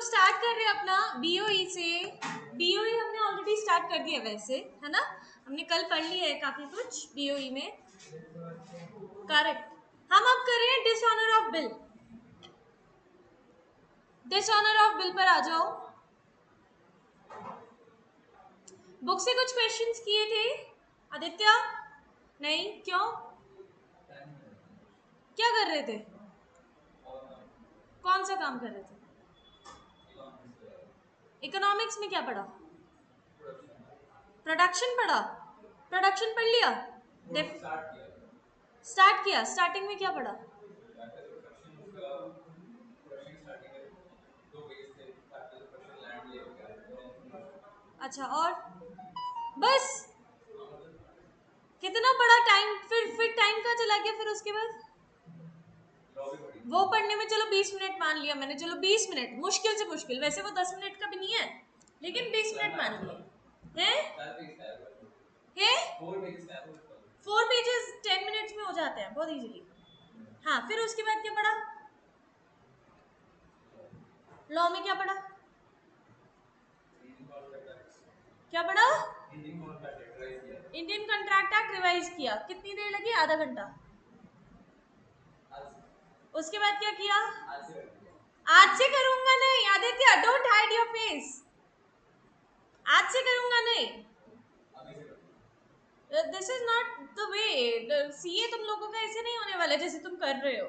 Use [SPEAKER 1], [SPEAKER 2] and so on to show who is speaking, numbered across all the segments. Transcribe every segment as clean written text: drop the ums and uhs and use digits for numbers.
[SPEAKER 1] लोग स्टार्ट कर रहे हैं अपना बीओई से। बीओई हमने ऑलरेडी स्टार्ट कर दिया वैसे, है ना, हमने कल पढ़ लिया है काफी कुछ बीओई में। करेक्ट। हम अब कर रहे हैं dishonour of bill. Dishonour of bill पर आ जाओ। बुक से कुछ क्वेश्चंस किए थे आदित्य? नहीं, क्यों? क्या कर रहे थे? कौन सा काम कर रहे थे? इकोनॉमिक्स में क्या पढ़ा? प्रोडक्शन पढ़ा? प्रोडक्शन पढ़ लिया? स्टार्ट किया। स्टार्टिंग में क्या पढ़ा? अच्छा, और बस? कितना बड़ा टाइम, फिर टाइम कहाँ चला गया? फिर उसके बाद वो पढ़ने में चलो 20 मिनट मान लिया मैंने, चलो 20 मिनट मुश्किल से मुश्किल, वैसे वो 10 मिनट का भी नहीं है, लेकिन 20 मिनट मान लिए हैं। 4 पेजेस 10 मिनट्स में हो जाते हैं बहुत इजीली। हाँ, फिर उसके बाद क्या पढ़ा? लॉ में क्या पढ़ा? क्या पढ़ा? इंडियन कॉन्ट्रैक्ट एक्ट रिवाइज किया। कितनी देर लगी? आधा घंटा। उसके बाद क्या किया? आज से करूंगा नहीं Aditya, don't hide your face. आज से करूंगा नहीं, this is not the way. CA तुम लोगों का ऐसे नहीं होने वाला जैसे तुम कर रहे हो।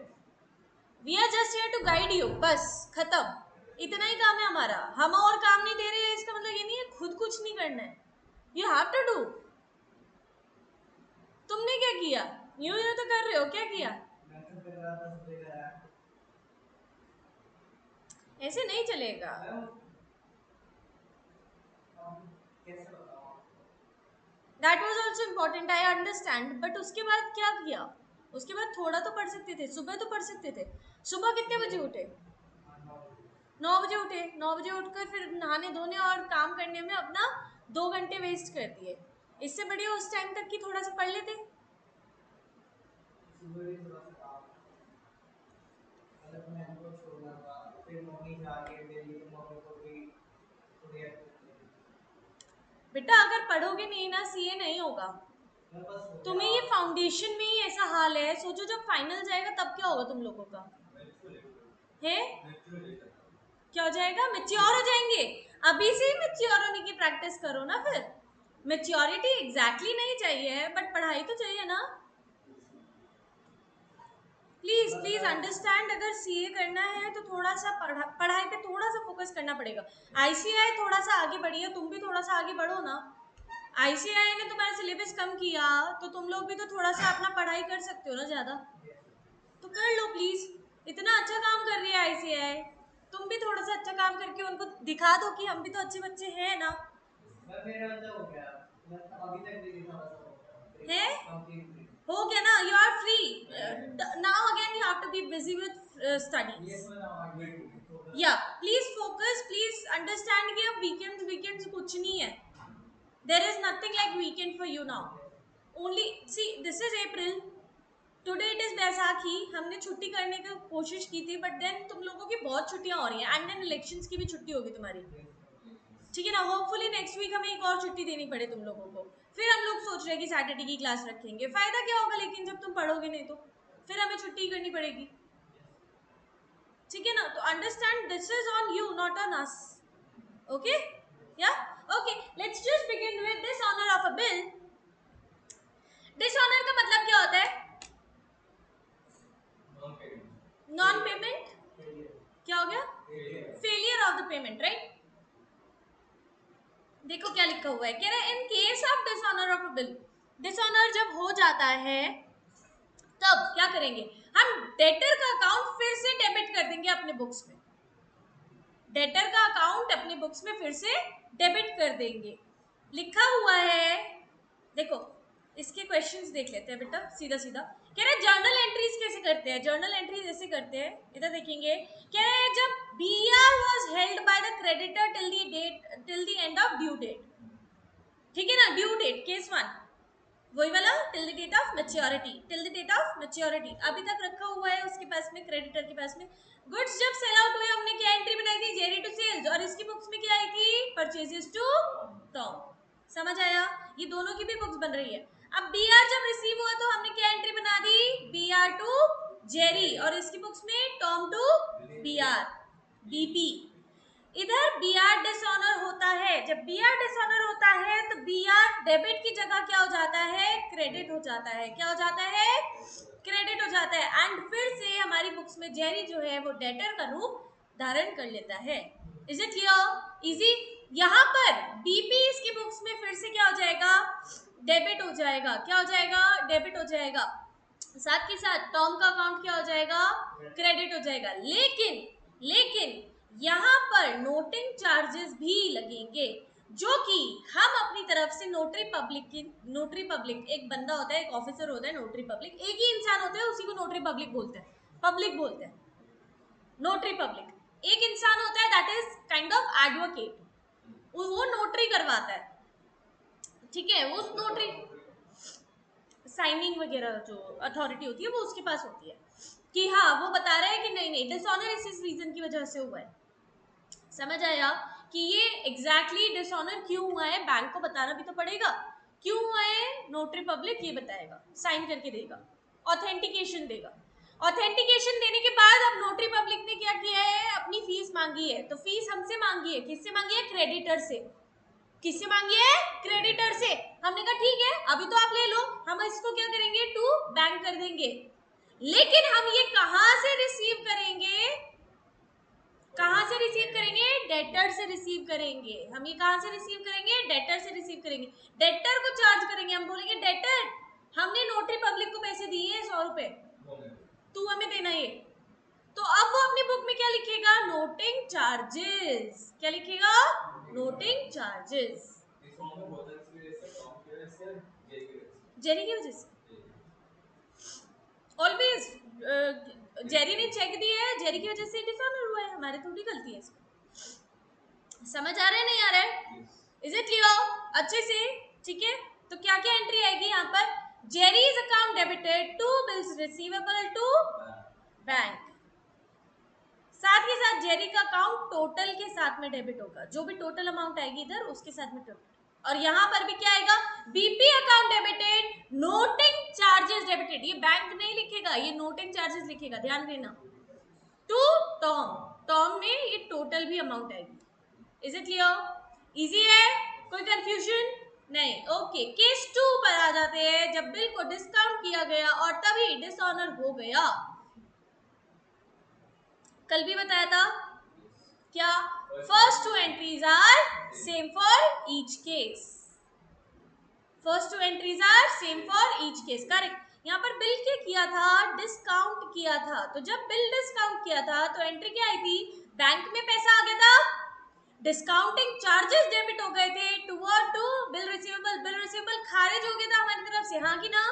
[SPEAKER 1] We are just here to guide you, बस खत्म। इतना ही काम है हमारा। हम और काम नहीं दे रहे हैं इसका मतलब ये नहीं है खुद कुछ नहीं करना है। You have to do. तुमने क्या किया? यूं यूं तो कर रहे हो, क्या किया? ऐसे नहीं चलेगा। That was also important, I understand, but उसके बाद क्या किया? उसके बाद थोड़ा तो पढ़ सकते थे, सुबह तो पढ़ सकते थे। सुबह कितने बजे उठे? 9 बजे उठे। 9 बजे उठकर फिर नहाने धोने और काम करने में अपना 2 घंटे वेस्ट कर दिए। इससे बढ़िया उस टाइम तक की थोड़ा सा पढ़ लेते। बेटा अगर पढ़ोगे नहीं ना, सीए नहीं होगा। तुम्हें ये फाउंडेशन में ही ऐसा हाल है, सोचो जब फाइनल जाएगा तब क्या होगा तुम लोगों का? है क्या हो जाएगा? मैच्योर हो जाएंगे। अभी से ही मैच्योर होने की प्रैक्टिस करो ना। फिर मैच्योरिटी एग्जैक्टली नहीं चाहिए, बट पढ़ाई तो चाहिए ना। प्लीज प्लीज अंडरस्टैंड, अगर सीए करना है तो थोड़ा सा पढ़ाई पे थोड़ा सा फोकस करना पड़ेगा। आईसीआई थोड़ा सा आगे बढ़ी है, तुम भी थोड़ा सा आगे बढ़ो ना। आईसीआई ने तुम्हारा सिलेबस कम किया तो तुम लोग भी तो थोड़ा सा अपना पढ़ाई कर सकते हो ना ज्यादा, तो कर लो प्लीज। इतना अच्छा काम कर रही है आईसीआई, तुम भी थोड़ा सा अच्छा काम करके उनको दिखा दो कि हम भी तो अच्छे बच्चे हैं ना। है हो गया ना, you are free now, again you have to be busy with studies. या प्लीज फोकस, प्लीज अंडरस्टैंड कि अब वीकेंड्स कुछ नहीं है। There is nothing like weekend for you now. Only see this is April, today it is Baisakhi. हमने छुट्टी करने की कोशिश की थी, बट देन तुम लोगों की बहुत छुट्टियां हो रही हैं, एंड देन इलेक्शंस की भी छुट्टी होगी तुम्हारी, ठीक है ना। होपफुली नेक्स्ट वीक हमें एक और छुट्टी देनी पड़े तुम लोगों को। फिर हम लोग सोच रहे हैं कि सैटरडे की क्लास रखेंगे। फायदा क्या होगा लेकिन जब तुम पढ़ोगे नहीं तो फिर हमें छुट्टी करनी पड़ेगी, ठीक है ना। तो understand this is on you not on us. Okay या okay, let's just begin with dishonour of a bill. Dishonour का मतलब क्या होता है? Non payment. क्या हो गया? Failure of the payment, right. देखो क्या लिखा हुआ है, कह रहा है in case of dishonour of a bill. Dishonour जब हो जाता है तब क्या करेंगे? हम डेटर का अकाउंट फिर से डेबिट कर देंगे अपने बुक्स में। डेटर का अकाउंट अपने बुक्स में फिर से डेबिट कर देंगे, लिखा हुआ है। देखो इसके क्वेश्चंस देख लेते हैं बेटा, सीधा सीधा कह रहे हैं जर्नल एंट्रीज कैसे करते हैं। जर्नल एंट्रीज ऐसे करते हैं, इधर देखेंगे, कह रहे हैं जब BR was held by the creditor till the end of due date, ठीक है ना। ड्यू डेट केस 1, वही वाला till the date of maturity, till the date of maturity अभी तक रखा हुआ है उसके पास में, क्रेडिटर के पास में। गुड्स जब सेल आउट हुए हमने क्या एंट्री बनाई थी, जेरी टू सेल्स, और इसकी बुक्स में क्या आई थी, परचेजेस टू टॉम। समझ आया, ये दोनों की भी बुक्स बन रही है। अब बी आर जब रिसीव हुआ तो हमने क्या एंट्री बना दी, बी आर टू जेरी, और इसकी बुक्स में Tom to B R, BP. इधर बी आर डिसऑनर होता है, जब बी आर डिसऑनर होता है तो बी आर डेबिट की जगह क्या हो जाता है, क्रेडिट हो जाता है। क्या हो जाता है, क्रेडिट हो जाता है। एंड फिर से हमारी बुक्स में जेरी जो है वो डेटर का रूप धारण कर लेता है। Is it clear, easy. यहाँ पर बीपी इसकी बुक्स में फिर से क्या हो जाएगा, डेबिट हो जाएगा। क्या हो जाएगा, डेबिट हो जाएगा। साथ के साथ टॉम का अकाउंट क्या हो जाएगा, क्रेडिट हो जाएगा। लेकिन लेकिन यहाँ पर नोटिंग चार्जेस भी लगेंगे, जो कि हम अपनी तरफ से नोटरी पब्लिक की, नोटरी पब्लिक एक बंदा होता है, एक ऑफिसर होता है, नोटरी पब्लिक एक ही इंसान होता है, उसी को नोटरी पब्लिक बोलते हैं, पब्लिक बोलते हैं। नोटरी पब्लिक एक इंसान होता है, that is kind of advocate, वो नोटरी करवाता है, ठीक है। उस नोटरी साइनिंग वगैरह जो अथॉरिटी होती है वो उसके पास होती है, कि हाँ वो बता रहा है कि नहीं नहीं डिसऑनर इस रीजन की वजह से हुआ है। समझ आया कि ये एग्जैक्टली डिसऑनर क्यों हुआ है, बैंक को बताना भी तो पड़ेगा क्यों हुआ है। नोटरी पब्लिक ये बताएगा, साइन करके देगा, ऑथेंटिकेशन देगा। ऑथेंटिकेशन देने के बाद अब नोटरी पब्लिक ने क्या किया है, अपनी फीस मांगी है। तो फीस हमसे मांगी है, किससे मांगी है, क्रेडिटर से। किससे मांगी है, क्रेडिटर से। हमने कहा ठीक है अभी तो आप ले लो, हम इसको क्या करेंगे, टू बैंक कर देंगे। लेकिन हम ये कहां से रिसीव करेंगे, कहां से रिसीव करेंगे, डेटर से रिसीव करेंगे। हम ये कहां से रिसीव करेंगे, डेटर से रिसीव करेंगे। डेटर को चार्ज करेंगे, हम बोलेंगे डेटर हमने नोटरी पब्लिक को पैसे दिए हैं 100 रुपए, तू हमें देना ये। तो अब वो अपनी बुक में क्या लिखेगा, नोटिंग चार्जेस। क्या लिखेगा, नोटिंग चार्जेस। जेरी की वजह से ऑलवेज जेरी ने चेक दिया है, जेरी की वजह से डिसऑनर हुआ है, हमारी थोड़ी गलती है इसमें। समझ आ रहा है, नहीं आ रहा है, इज इट क्लियर अच्छे से, ठीक है। तो क्या क्या एंट्री आएगी यहाँ पर, Jerry's account debited to bills receivable to bank. साथ के साथ जेरी का अकाउंट टोटल के साथ में डेबिट होगा, जो भी टोटल अमाउंट आएगी इधर उसके साथ में डेबिट। और यहाँ पर भी क्या आएगा, BP account debited noting charges debited. ये बैंक नहीं लिखेगा, ये नोटिंग चार्जेस लिखेगा, ध्यान देना। टू टॉम, टॉम में ये टोटल भी अमाउंट आएगी। इज इट क्लियर, इजी है, कोई कंफ्यूजन नहीं, ओके। केस 2 पर आ जाते हैं, जब बिल को डिस्काउंट किया गया और तभी डिसऑनर हो गया। कल भी बताया था क्या, first two entries are same for each case, first two entries are same for each case, correct. यहाँ पर बिल क्या किया था, डिस्काउंट किया था। तो जब बिल डिस्काउंट किया था तो एंट्री क्या आई थी, बैंक में पैसा आ गया था, डिस्काउंटिंग चार्जेस डेबिट हो गए थे toward to bill receivable, bill receivable खारिज हो गया था हमारी तरफ से, हाँ कि ना,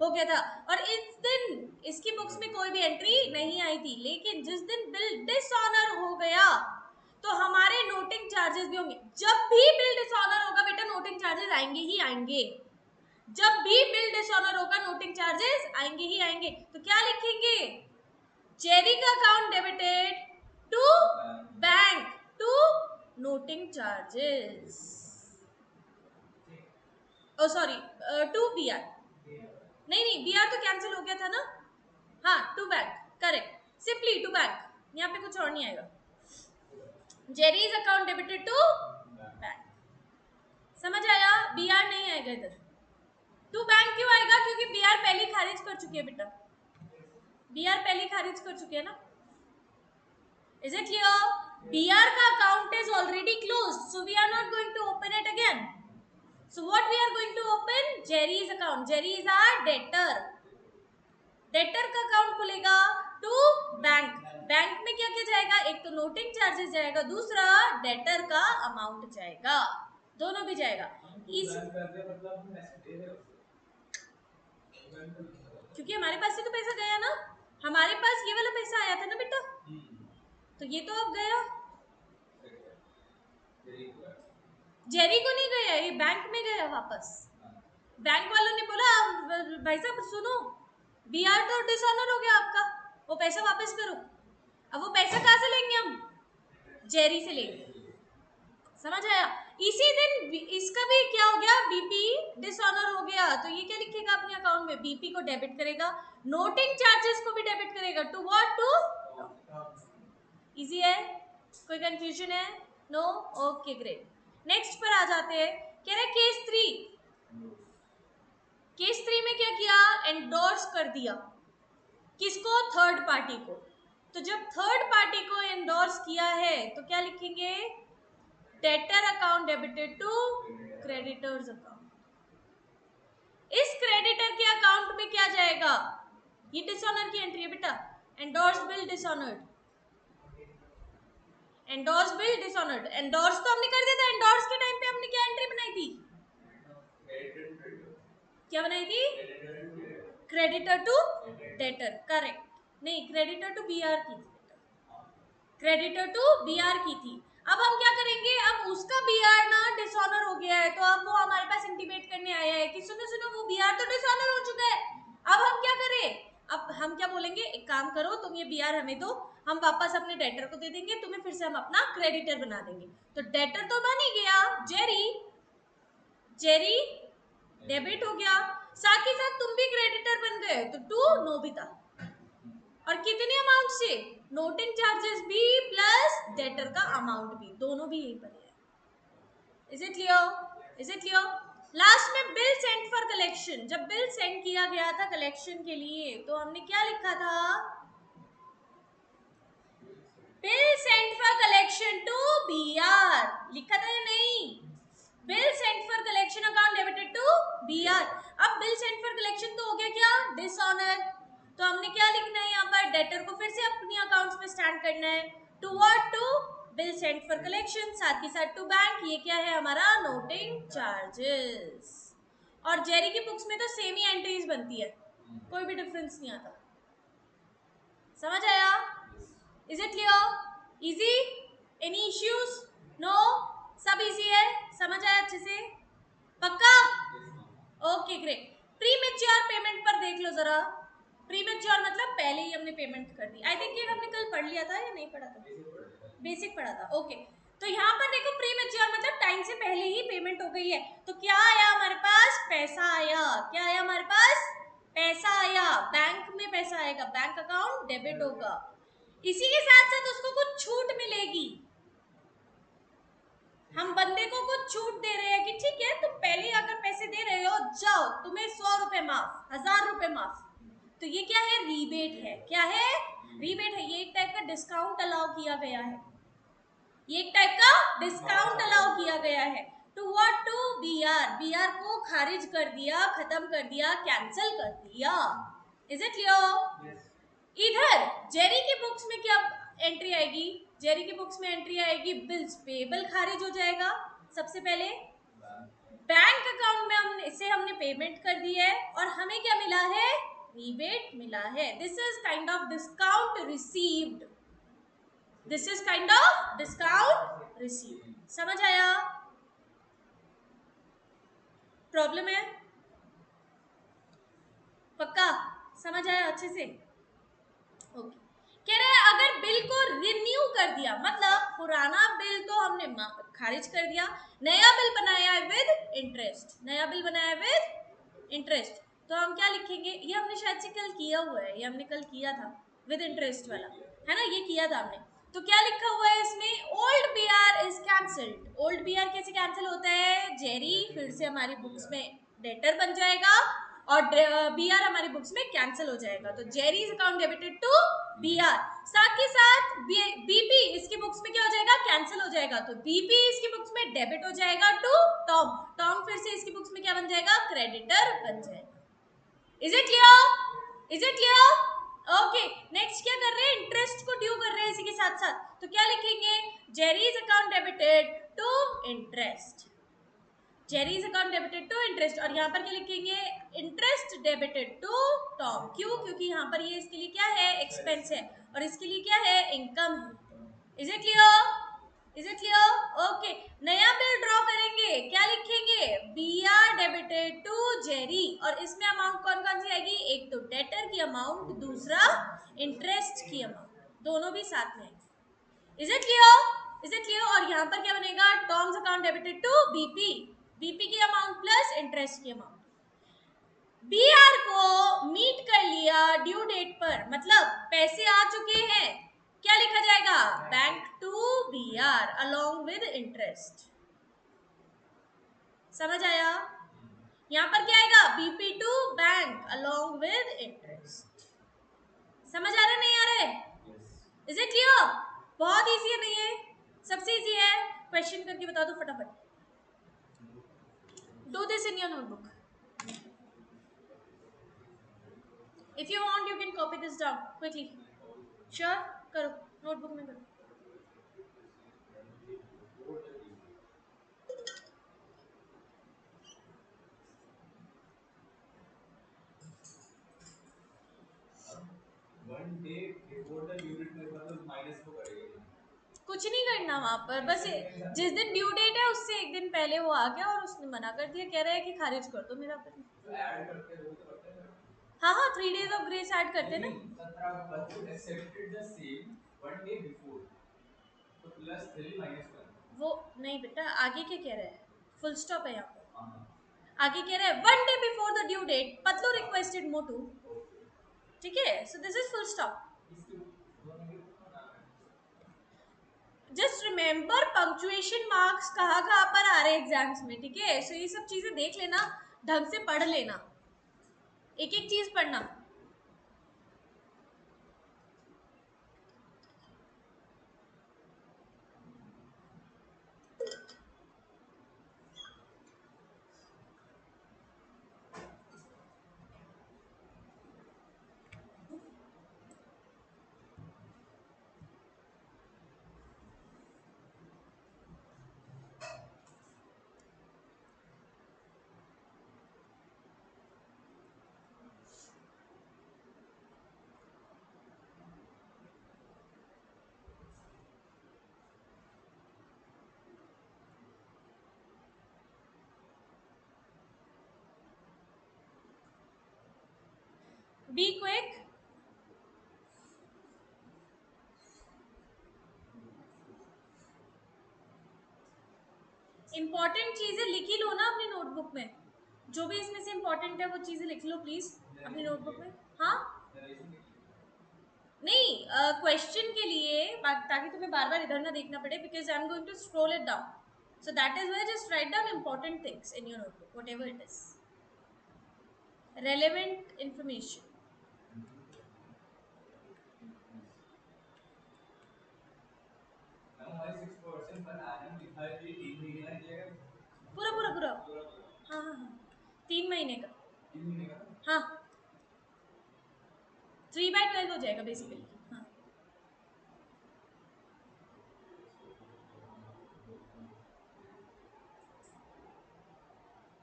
[SPEAKER 1] हो गया था। और इस दिन इसकी बुक्स में कोई भी एंट्री नहीं आई थी। लेकिन जिस दिन बिल डिसऑनर हो गया तो हमारे नोटिंग चार्जेस भी होंगे। जब भी बिल डिसऑनर होगा बेटा नोटिंग चार्जेस आएंगे ही आएंगे, जब भी बिल डिसऑनर होगा नोटिंग चार्जेस आएंगे ही आएंगे। तो क्या लिखेंगे, जेरी का account debited to bank to noting charges, oh sorry to B R, नहीं नहीं बी आर तो कैंसिल हो गया था ना, हाँ to bank, correct, simply to bank, यहाँ पे कुछ और नहीं आएगा। Jerry's account debited to bank, समझ आया, बी आर नहीं आएगा इधर। टू बैंक क्यों आएगा, क्योंकि बी आर पहले खारिज कर चुकी है बेटा, बी आर पहले खारिज कर चुकी है ना। Is it clear, B R का account is already closed, so we are not going to open it again. So what we are going to open, Jerry's account. Jerry is our debtor. Debtor का account खुलेगा to bank, bank में क्या क्या जाएगा, एक तो noting charges जाएगा, दूसरा डेटर का अमाउंट जाएगा, दोनों भी जाएगा। क्योंकि हमारे पास से तो पैसा गया ना, हमारे पास ये वाला पैसा आया था ना बेटा, तो ये तो अब गया, जेरी को नहीं गया, ये बैंक में गया वापस। बैंक वालों ने बोला भाई साहब सुनो, बीआर तो डिसऑनर हो गया आपका, वो पैसा वापस करो। अब वो पैसा कहाँ से लेंगे हम? जेरी से लेंगे। समझ आया? इसी दिन इसका भी क्या हो गया, बीपी डिसऑनर हो गया। तो ये क्या लिखेगा अपने अकाउंट में? बीपी को डेबिट करेगा, नोटिंग चार्जेस को भी डेबिट करेगा। To what? टू। इजी है? कोई कंफ्यूजन है? नो? Okay great. नेक्स्ट पर आ जाते हैं। कह रहे केस 3। केस 3 में क्या किया? एंडोर्स कर दिया। किसको? थर्ड पार्टी को। तो जब थर्ड पार्टी को एंडोर्स किया है तो क्या लिखेंगे? Debtor account debited to creditors account. इस क्रेडिटर के अकाउंट में क्या जाएगा? ये डिसऑनर की एंट्री है बेटा। Endorse bill dishonoured, endorse bill dishonoured. Endorse तो हमने कर दिया था। एंडोर्स के टाइम पे हमने क्या एंट्री बनाई थी? क्या बनाई थी? Creditor to debtor. करेक्ट। नहीं, क्रेडिटर टू बीआर की थी, क्रेडिटर टू बीआर की थी। अब हम क्या करेंगे? अब उसका बीआर ना डिसऑनर हो गया है, तो अब वो हमारे पास इंटीमेट करने आया है कि सुनो सुनो वो बीआर तो डिसऑनर हो चुका है। अब हम क्या करें? अब हम क्या बोलेंगे? एक काम करो, तुम ये बीआर हमें दो, हम वापस अपने डेटर को दे देंगे, तुम्हें फिर से हम अपना क्रेडिटर बना देंगे। तो डेटर तो बन ही गया जेरी, जेरी डेबिट हो गया, साथ ही साथ तुम भी क्रेडिटर बन गए, तो टू नोबिता। और कितने अमाउंट से? नोटिंग चार्जेस भी प्लस डेटर का अमाउंट भी, दोनों भी यही पर है। Is it clear? Is it clear? Last में बिल सेंड फॉर कलेक्शन। जब बिल सेंड किया गया था कलेक्शन के लिए तो हमने क्या लिखा था? Bill send for collection to BR लिखा था या नहीं? Bill send for collection account debited to BR. अब बिल सेंड फॉर कलेक्शन तो हो गया क्या? डिसऑनर। तो हमने क्या लिखना है यहाँ पर? डेटर को फिर से अपनी अकाउंट्स में स्टैंड करना है। To what? To bill send for collection, साथ ही साथ टू बैंक। ये क्या है हमारा? Noting charges. और जेरी की बुक्स में तो सेम ही एंट्रीज बनती है, कोई भी डिफरेंस नहीं आता। समझ आया? Is it clear? Easy? Any issues? No? सब इजी है? समझ आया अच्छे से? पक्का? Okay great. Premature payment पर देख लो जरा। प्री मेच्योर मतलब पहले ही हमने पेमेंट कर दी। आई थिंक ये हमने कल पढ़ लिया था या नहीं पढ़ा था? बेसिक पढ़ा था। ओके। तो यहाँ पर देखो प्री मेच्योर मतलब टाइम से पहले ही पेमेंट हो गई है। तो क्या आया हमारे पास? पैसा आया। क्या आया हमारे पास? पैसा आया। बैंक में पैसा आएगा, बैंक अकाउंट डेबिट होगा। इसी के साथ साथ उसको कुछ छूट मिलेगी। हम बंदे को कुछ छूट दे रहे हैं कि ठीक है तुम पहले अगर पैसे दे रहे हो जाओ, तुम्हें 100 रुपए माफ, 1000 रुपए माफ। तो ये क्या है? रीबेट है। क्या है? रीबेट है। ये एक टाइप का डिस्काउंट अलाउ किया गया है। ये एक टाइप का डिस्काउंट अलाउ किया गया है। To what? To BR. BR को खारिज कर दिया, खत्म कर दिया, कैंसिल कर दिया। Is it clear? इधर जेरी की बुक्स में क्या एंट्री आएगी? जेरी की बुक्स में एंट्री आएगी बिल्स पेबल खारिज हो जाएगा। सबसे पहले बैंक अकाउंट में हमने पेमेंट कर दी है और हमें क्या मिला है? रीबेट मिला है। This is kind of discount received. This is kind of discount received. समझ आया? प्रॉब्लम है? पक्का? समझ आया अच्छे से? ओके। कह रहे हैं अगर बिल को रिन्यू कर दिया, मतलब पुराना बिल तो हमने खारिज कर दिया, नया बिल बनाया है विद इंटरेस्ट, नया बिल बनाया है विद इंटरेस्ट, तो हम क्या लिखेंगे? ये हमने शायद से कल किया हुआ है, ये हमने कल किया था विद इंटरेस्ट वाला, है ना? ये किया था हमने। तो क्या लिखा हुआ है इसमें? Old BR is cancelled. Old BR कैसे कैंसिल होता है? जेरी फिर से हमारी बुक्स में डेटर बन जाएगा और बीआर हमारी बुक्स में कैंसिल हो जाएगा। तो Jerry is account debited to BR. साथ ही साथ बीपी इसकी बुक्स में क्या हो जाएगा? कैंसिल हो जाएगा। तो बीपी इसकी बुक्स में डेबिट हो जाएगा टू टॉम। टॉम फिर से इसकी बुक्स में क्या बन जाएगा? क्रेडिटर बन जाएगा। Is it clear? Is it clear? Okay. Next क्या कर रहे हैं? इंटरेस्ट को ड्यू कर रहे हैं इसी के साथ साथ। तो क्या लिखेंगे? Jerry is account debited to interest. Jerry is account debited to interest. और यहाँ पर क्या लिखेंगे? Interest debited to Tom. क्यों? क्योंकि यहाँ पर ये इसके लिए क्या है? एक्सपेंस है और इसके लिए क्या है? इनकम है। Is it clear? Is it clear? Okay, नया बिल ड्रॉ करेंगे, क्या लिखेंगे? B R debited to Jerry, और इसमें अमाउंट कौन कौन सी आएगी? एक तो डेटर की अमाउंट, दूसरा इंटरेस्ट की अमाउंट, दोनों भी साथ में आएंगे। Is it clear? Is it clear? और यहाँ पर क्या बनेगा? Tom's account debited to BP, BP की अमाउंट प्लस इंटरेस्ट की अमाउंट। बी आर को मीट कर लिया ड्यू डेट पर, मतलब पैसे आ चुके हैं, क्या लिखा जाएगा? Bank to B R along with interest. समझ आया? यहां पर क्या आएगा? BP to bank along with interest. समझ आ रहा नहीं आ रहा है? Is it clear? बहुत इजी है नहीं है? सबसे इजी है। क्वेश्चन करके बता दो फटाफट। Do this in your notebook. If you want you can copy this down quickly. Sure? करो, नोटबुक में करो। 1 day before the due date, मतलब माइनस को करेगा, कुछ नहीं करना वहां पर, बस जिस दिन ड्यू डेट है उससे एक दिन पहले वो आ गया और उसने मना कर दिया, कह रहा है कि खारिज कर दो मेरा बिल। जो ऐड करते हैं वो तो करते हैं। हाँ हाँ, 3 days ऑफ ग्रेस ऐड करते हैं ना। 17 accepted the same 1 day before, तो प्लस 3 माइनस 1, वो नहीं बेटा, आगे क्या कह रहा है? फुल स्टॉप है यहाँ पर। आगे कह रहा है 1 day before the due date Patlu requested Motu. ठीक है, so this is full stop. Just remember punctuation marks कहाँ कहाँ पर आ रहे हैं एग्जाम्स में, ठीक है? सो ये सब चीजें देख लेना, ढंग से पढ़ लेना, एक एक चीज पढ़ना। Be quick. इंपॉर्टेंट चीजें लिख ही लो ना अपनी नोटबुक में, जो भी इसमें से इंपॉर्टेंट है वो चीजें लिख लो प्लीज अपनी नोटबुक में। हाँ नहीं, क्वेश्चन के लिए, ताकि तुम्हें बार बार इधर ना देखना पड़े, because I am going to scroll it down, so that is why just write down important things in your notebook, whatever it is, relevant information। पूरा पूरा पूरा, हाँ हाँ हाँ, 3 महीने का, 3 महीने का, हाँ 3/12 हो जाएगा बेसिकली। हाँ,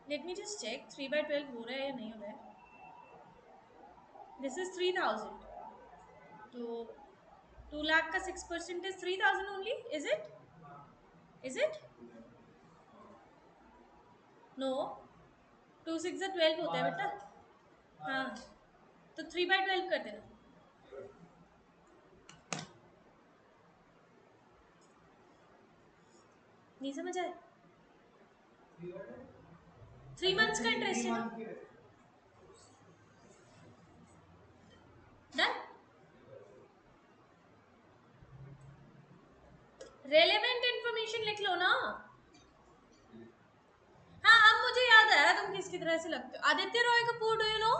[SPEAKER 1] लेट मी जस्ट चेक 3/12 हो रहा है या नहीं हो रहा है। दिस इज 3000, तो 2 लाख का 6% is 3000 only, is it no, 2 6 12 होता है बेटा। हाँ, तो 3/12 कर देना। नहीं समझ आया? 3 months का इंटरेस्ट है ना। डन। रेलेवेंट इंफॉर्मेशन लिख लो ना। हाँ, अब मुझे याद आया तुम किसकी तरह से लगते हो। Aditya Roy Kapoor, do you know?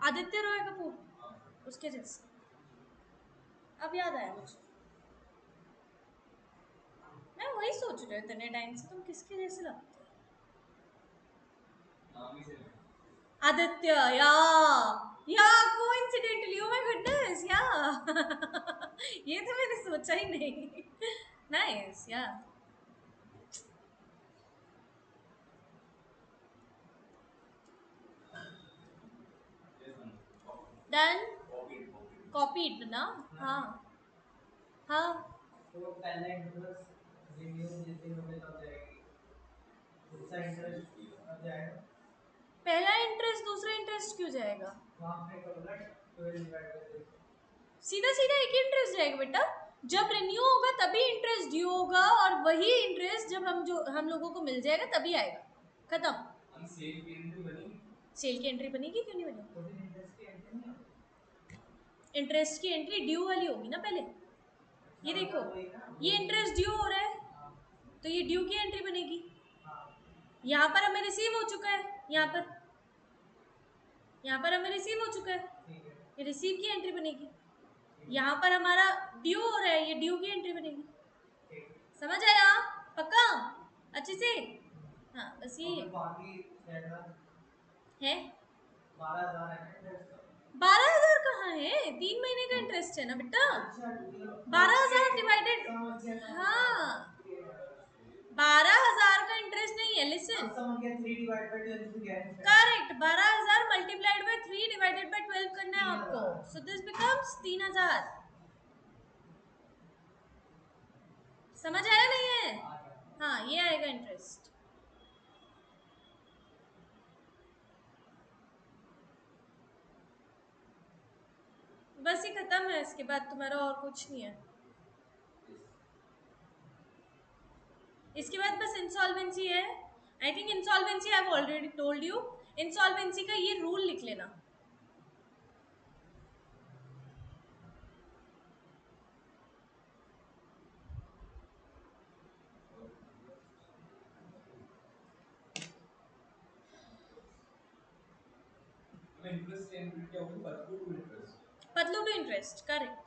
[SPEAKER 1] Aditya Roy Kapoor, उसके जैसे। अब याद आया मुझे, मैं वही सोच रही हूँ इतने टाइम से तुम किसके जैसे लगते हो। आदित्य, या कोइंसिडेंटली, ओ माय गुडनेस, या ये तो मैंने सोचा ही नहीं। नाइस, या डन, कॉपीड ना। हाँ हाँ, पहला इंटरेस्ट दूसरा इंटरेस्ट क्यों जाएगा? सीधा सीधा एक ही इंटरेस्ट जाएगा बेटा। जब रिन्यू होगा तभी इंटरेस्ट ड्यू होगा, और वही इंटरेस्ट जब हम लोगों को मिल जाएगा तभी आएगा। खत्म। सेल की एंट्री बनेगी, क्यों नहीं बनेगी? इंटरेस्ट की एंट्री ड्यू वाली होगी ना पहले। ये देखो, ये इंटरेस्ट ड्यू हो रहा है, तो ये ड्यू की एंट्री बनेगी। यहाँ पर हमें रिसीव हो चुका है, यहाँ पर हमें रिसीव हो चुका है, ये रिसीव की एंट्री बनेगी। यहाँ पर हमारा ड्यू हो रहा है, ये ड्यू की एंट्री बनेगी। समझ आया? पक्का? अच्छे से? हाँ, बस ये है। 12,000 कहाँ है? 3 महीने का इंटरेस्ट है ना बेटा। 12,000 डिवाइडेड, हाँ 12,000 का इंटरेस्ट नहीं है, listen correct. 12,000 multiplied by 3 divided by 12 करना है आपको। So this becomes 3,000। समझ आया नहीं है? हाँ, ये आएगा इंटरेस्ट। बस ये खत्म है, इसके बाद तुम्हारा और कुछ नहीं है। इसके बाद बस इंसॉल्वेंसी है। I think insolvency I have already told you. Insolvency का ये रूल लिख लेना। Patlu to interest, correct.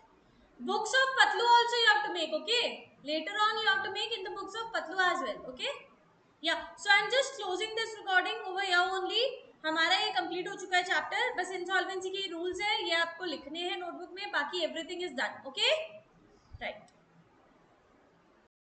[SPEAKER 1] Books of Patlu also you have to make, okay? Later on you have to make in the books of Patlu as well, okay? Yeah, so I'm just closing this recording over here only. हमारा ये complete हो चुका है chapter. बस insolvency के rules है, ये आपको लिखने हैं नोटबुक में, बाकी एवरीथिंग इज डन, ओके?